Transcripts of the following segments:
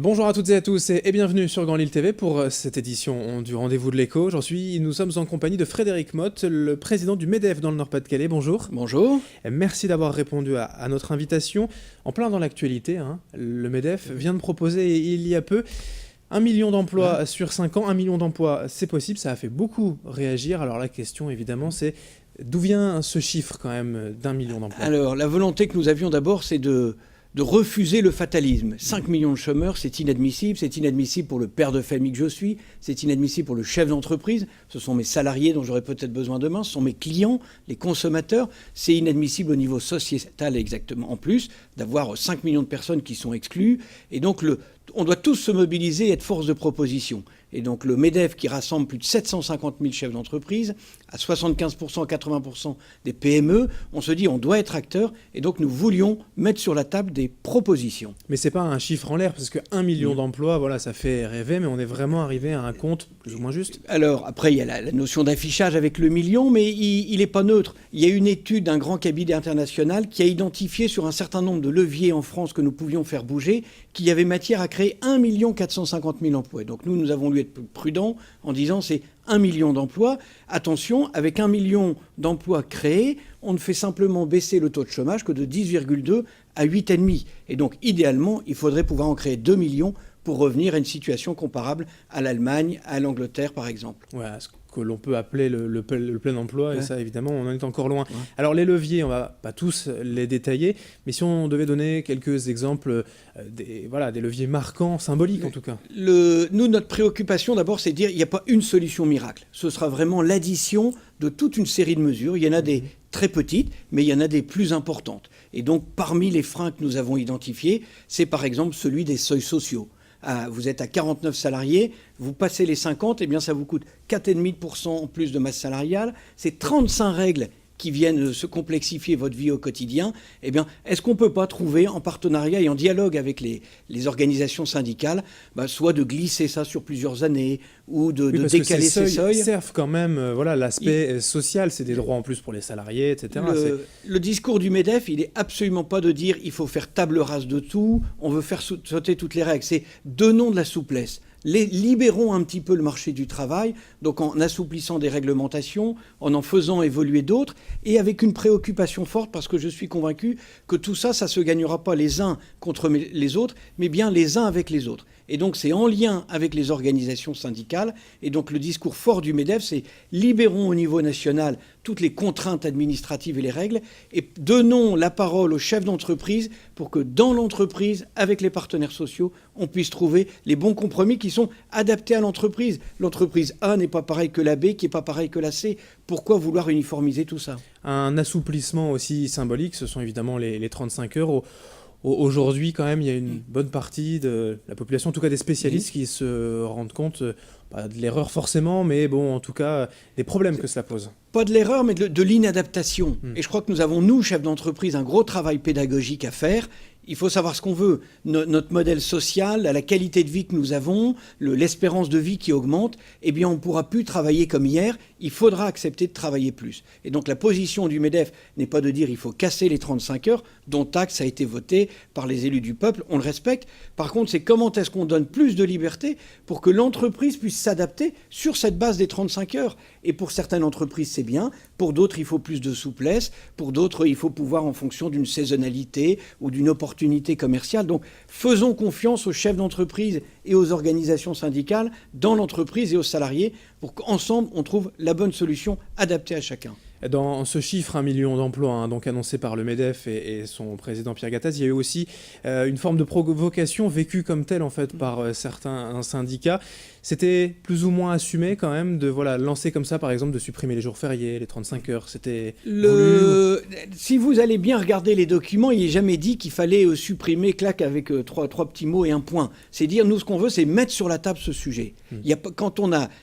Bonjour à toutes et à tous et bienvenue sur Grand Lille TV pour cette édition du Rendez-vous de l'écho. Nous sommes en compagnie de Frédéric Motte, le président du MEDEF dans le Nord-Pas-de-Calais. Bonjour. Bonjour. Merci d'avoir répondu à notre invitation. En plein dans l'actualité, le MEDEF vient de proposer il y a peu 1 million d'emplois sur 5 ans. 1 million d'emplois, c'est possible, ça a fait beaucoup réagir. Alors la question évidemment c'est d'où vient ce chiffre quand même d'1 million d'emplois? Alors la volonté que nous avions d'abord, c'est de refuser le fatalisme. 5 millions de chômeurs, c'est inadmissible. C'est inadmissible pour le père de famille que je suis. C'est inadmissible pour le chef d'entreprise. Ce sont mes salariés dont j'aurai peut-être besoin demain. Ce sont mes clients, les consommateurs. C'est inadmissible au niveau sociétal exactement. En plus d'avoir 5 millions de personnes qui sont exclues. Et donc on doit tous se mobiliser et être force de proposition. Et donc le MEDEF qui rassemble plus de 750 000 chefs d'entreprise, à 75%, 80% des PME, on se dit on doit être acteur et donc nous voulions mettre sur la table des propositions. Mais c'est pas un chiffre en l'air parce que 1 million d'emplois, voilà, ça fait rêver, mais on est vraiment arrivé à un compte plus ou moins juste. Alors après il y a la notion d'affichage avec le million, mais il n'est pas neutre. Il y a une étude d'un grand cabinet international qui a identifié sur un certain nombre de leviers en France que nous pouvions faire bouger, qu'il y avait matière à créer 1 450 000 emplois. Donc nous avons voulu être plus prudents en disant c'est 1 million d'emplois. Attention, avec 1 million d'emplois créés, on ne fait simplement baisser le taux de chômage que de 10,2 à 8,5. Et donc, idéalement, il faudrait pouvoir en créer 2 millions pour revenir à une situation comparable à l'Allemagne, à l'Angleterre, par exemple. Ouais, ce que l'on peut appeler le plein emploi, et ça, évidemment, on en est encore loin. Ouais. Alors, les leviers, on va pas tous les détailler, mais si on devait donner quelques exemples, des leviers marquants, symboliques en tout cas. Nous, notre préoccupation, d'abord, c'est de dire qu'il n'y a pas une solution miracle. Ce sera vraiment l'addition de toute une série de mesures. Il y en a des très petites, mais il y en a des plus importantes. Et donc, parmi les freins que nous avons identifiés, c'est par exemple celui des seuils sociaux. Vous êtes à 49 salariés, vous passez les 50, eh bien ça vous coûte 4,5% en plus de masse salariale. C'est 35 règles qui viennent se complexifier votre vie au quotidien. Eh bien, est-ce qu'on ne peut pas trouver, en partenariat et en dialogue avec les organisations syndicales, soit de glisser ça sur plusieurs années ou de décaler ces seuils servent quand même l'aspect social, c'est des droits en plus pour les salariés, etc. Le discours du MEDEF, il n'est absolument pas de dire il faut faire table rase de tout, on veut faire sauter toutes les règles. C'est donnons de la souplesse. Libérons un petit peu le marché du travail, donc en assouplissant des réglementations, en faisant évoluer d'autres, et avec une préoccupation forte, parce que je suis convaincu que tout ça, ça ne se gagnera pas les uns contre les autres, mais bien les uns avec les autres. Et donc c'est en lien avec les organisations syndicales, et donc le discours fort du MEDEF, c'est libérons au niveau national toutes les contraintes administratives et les règles, et donnons la parole aux chefs d'entreprise pour que dans l'entreprise, avec les partenaires sociaux, on puisse trouver les bons compromis qui sont adaptés à l'entreprise. L'entreprise A n'est pas pareille que la B, qui n'est pas pareille que la C. Pourquoi vouloir uniformiser tout ça ? Un assouplissement aussi symbolique, ce sont évidemment les 35 heures. Aujourd'hui, quand même, il y a une bonne partie de la population, en tout cas des spécialistes, qui se rendent compte, pas de l'erreur forcément, mais bon, en tout cas, des problèmes que cela pose. Pas de l'erreur, mais de l'inadaptation. Et je crois que nous avons, nous, chefs d'entreprise, un gros travail pédagogique à faire. Il faut savoir ce qu'on veut. Notre modèle social, la qualité de vie que nous avons, l'espérance de vie qui augmente, eh bien, on ne pourra plus travailler comme hier. Il faudra accepter de travailler plus. Et donc, la position du MEDEF n'est pas de dire il faut casser les 35 heures, dont acte a été voté par les élus du peuple. On le respecte. Par contre, c'est comment est-ce qu'on donne plus de liberté pour que l'entreprise puisse s'adapter sur cette base des 35 heures. Et pour certaines entreprises, c'est bien. Pour d'autres, il faut plus de souplesse. Pour d'autres, il faut pouvoir en fonction d'une saisonnalité ou d'une opportunité commerciale. Donc, faisons confiance aux chefs d'entreprise et aux organisations syndicales dans l'entreprise et aux salariés pour qu'ensemble, on trouve la bonne solution adaptée à chacun. Dans ce chiffre, 1 million d'emplois donc annoncé par le MEDEF et son président Pierre Gattaz, il y a eu aussi une forme de provocation vécue comme telle en fait par certains syndicats. C'était plus ou moins assumé quand même de lancer comme ça, par exemple, de supprimer les jours fériés, les 35 heures. C'était Si vous allez bien regarder les documents, il n'est jamais dit qu'il fallait supprimer, clac, avec trois petits mots et un point. C'est dire, nous, ce qu'on veut, c'est mettre sur la table ce sujet.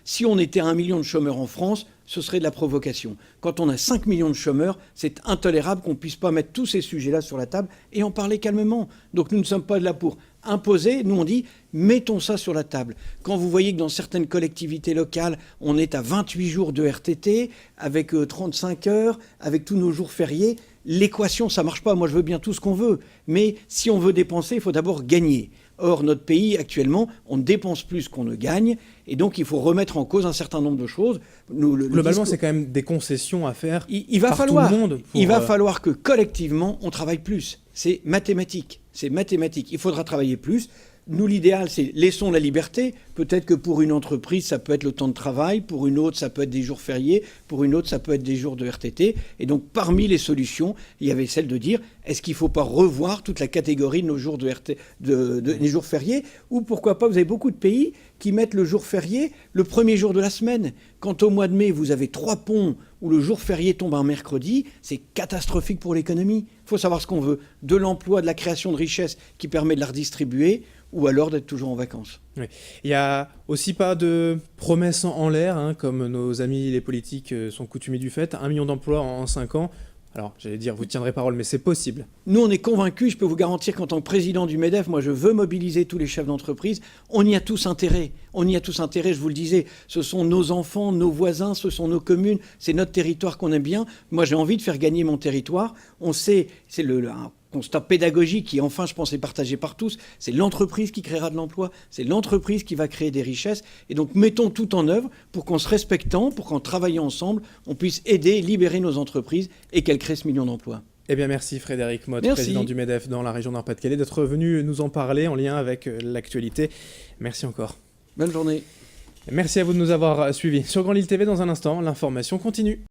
Si on était à 1 million de chômeurs en France, ce serait de la provocation. Quand on a 5 millions de chômeurs, c'est intolérable qu'on ne puisse pas mettre tous ces sujets-là sur la table et en parler calmement. Donc nous ne sommes pas là pour imposer, nous on dit mettons ça sur la table. Quand vous voyez que dans certaines collectivités locales, on est à 28 jours de RTT, avec 35 heures, avec tous nos jours fériés, l'équation ça marche pas. Moi je veux bien tout ce qu'on veut, mais si on veut dépenser, il faut d'abord gagner. Or, notre pays, actuellement, on dépense plus qu'on ne gagne, et donc il faut remettre en cause un certain nombre de choses. Globalement, c'est quand même des concessions à faire il va par falloir, tout le monde. Il va falloir que, collectivement, on travaille plus. C'est mathématique. C'est mathématique. Il faudra travailler plus. Nous, l'idéal, c'est laissons la liberté. Peut-être que pour une entreprise, ça peut être le temps de travail. Pour une autre, ça peut être des jours fériés. Pour une autre, ça peut être des jours de RTT. Et donc, parmi les solutions, il y avait celle de dire, est-ce qu'il ne faut pas revoir toute la catégorie de nos jours des jours fériés? Ou pourquoi pas, vous avez beaucoup de pays qui mettent le jour férié le premier jour de la semaine. Quand au mois de mai, vous avez 3 ponts où le jour férié tombe un mercredi, c'est catastrophique pour l'économie. Il faut savoir ce qu'on veut. De l'emploi, de la création de richesse qui permet de la redistribuer, ou alors d'être toujours en vacances. Oui. Il n'y a aussi pas de promesses en l'air, hein, comme nos amis les politiques sont coutumiers du fait. 1 million d'emplois en 5 ans. Alors, j'allais dire, vous tiendrez parole, mais c'est possible. Nous, on est convaincus, je peux vous garantir qu'en tant que président du MEDEF, moi, je veux mobiliser tous les chefs d'entreprise. On y a tous intérêt. On y a tous intérêt, je vous le disais. Ce sont nos enfants, nos voisins, ce sont nos communes. C'est notre territoire qu'on aime bien. Moi, j'ai envie de faire gagner mon territoire. On sait, c'est un constat pédagogique qui, enfin, je pense, est partagé par tous. C'est l'entreprise qui créera de l'emploi. C'est l'entreprise qui va créer des richesses. Et donc, mettons tout en œuvre pour qu'en se respectant, pour qu'en travaillant ensemble, on puisse aider, libérer nos entreprises et qu'elles créent ce million d'emplois. Eh bien, merci Frédéric Motte, Merci. président du MEDEF dans la région Nord-Pas-de-Calais, d'être venu nous en parler en lien avec l'actualité. Merci encore. Bonne journée. Merci à vous de nous avoir suivis. Sur Grand Lille TV, dans un instant, l'information continue.